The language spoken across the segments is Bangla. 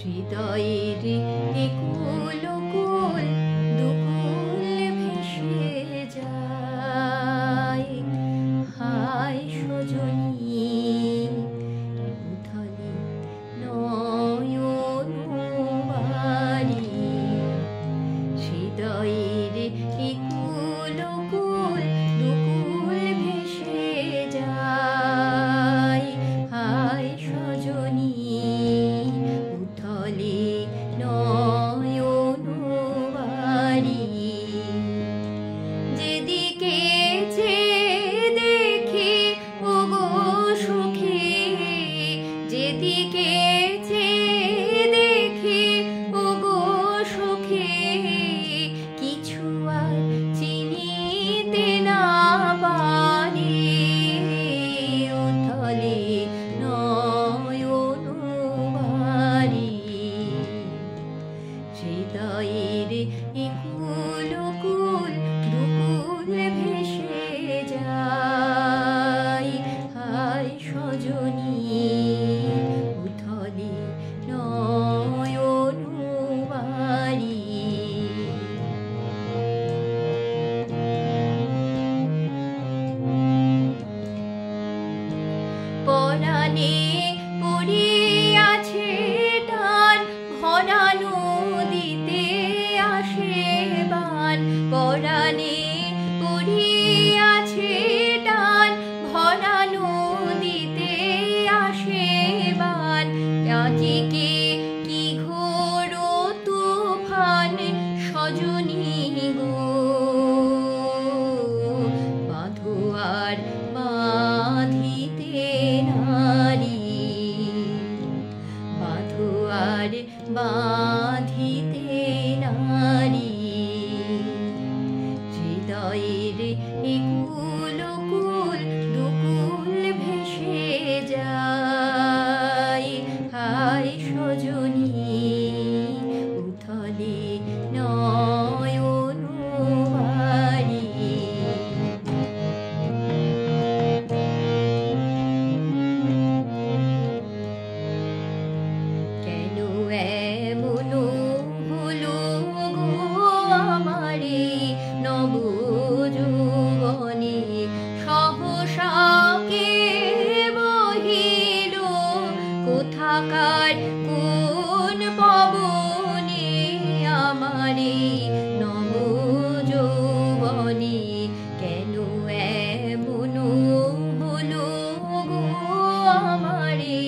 হৃদয়ের একুল কুল দুকুল ভেসে যায়। হায় সজনী উথলে নয়ন বাড়ি, হৃদয়ের একুল কুল দুকুল ভেসে যায়। হায় সজনী উথলে নয়ন বাড়ি, যেদিকে চেয়ে দেখি ওগো সখী, যেদিকে চেয়ে দেখি ওগো সখী, কিছু আর চিনিতে না পারি। উথলে নয়ন বাড়ি, হৃদয়ের একুল কুল দুকুল ভেসে যায়। হায় সজনী উথলে নয়ন বাড়ি। পরাণে পড়িয়াছে টান, ভরা নদীতে আসে বান। পরাণে পড়িয়াছে টান, ভরা নদীতে আসে বান। চাচিকে কি ঘোর তুফান সজনী গো, বাঁধো আর বাঁধিতে নারী, বাঁধো আর বাঁধিতে নারী। হৃদয়ের একুল কুল দুকুল ভেসে যায়। হায় সজনী উথলে নয়ন বাড়ি। কেন এমন হলো গো আমারে নবযৌবনে, সহসা কে বহিল কোথাকার কোন পবনে আমারে নবযৌবনে। কেন এমন হলো গো আমারে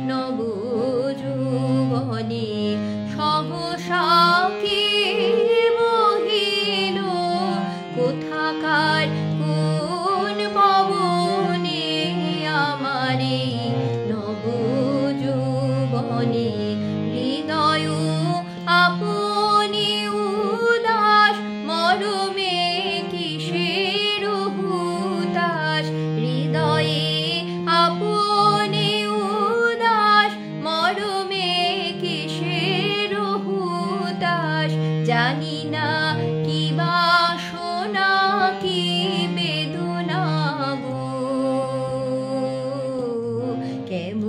নবযৌবনে, সহসা কে বহিল কোথাকার কোন পবনে আমারে নবযৌবনে। হৃদয় আপনি উদাস মরমে কিসের হুতাশ, হৃদয়ে আপনি উদাস মরমে কিসের হুতাশ। জানি না কি বাসনা কি বেদনা গো, কেমন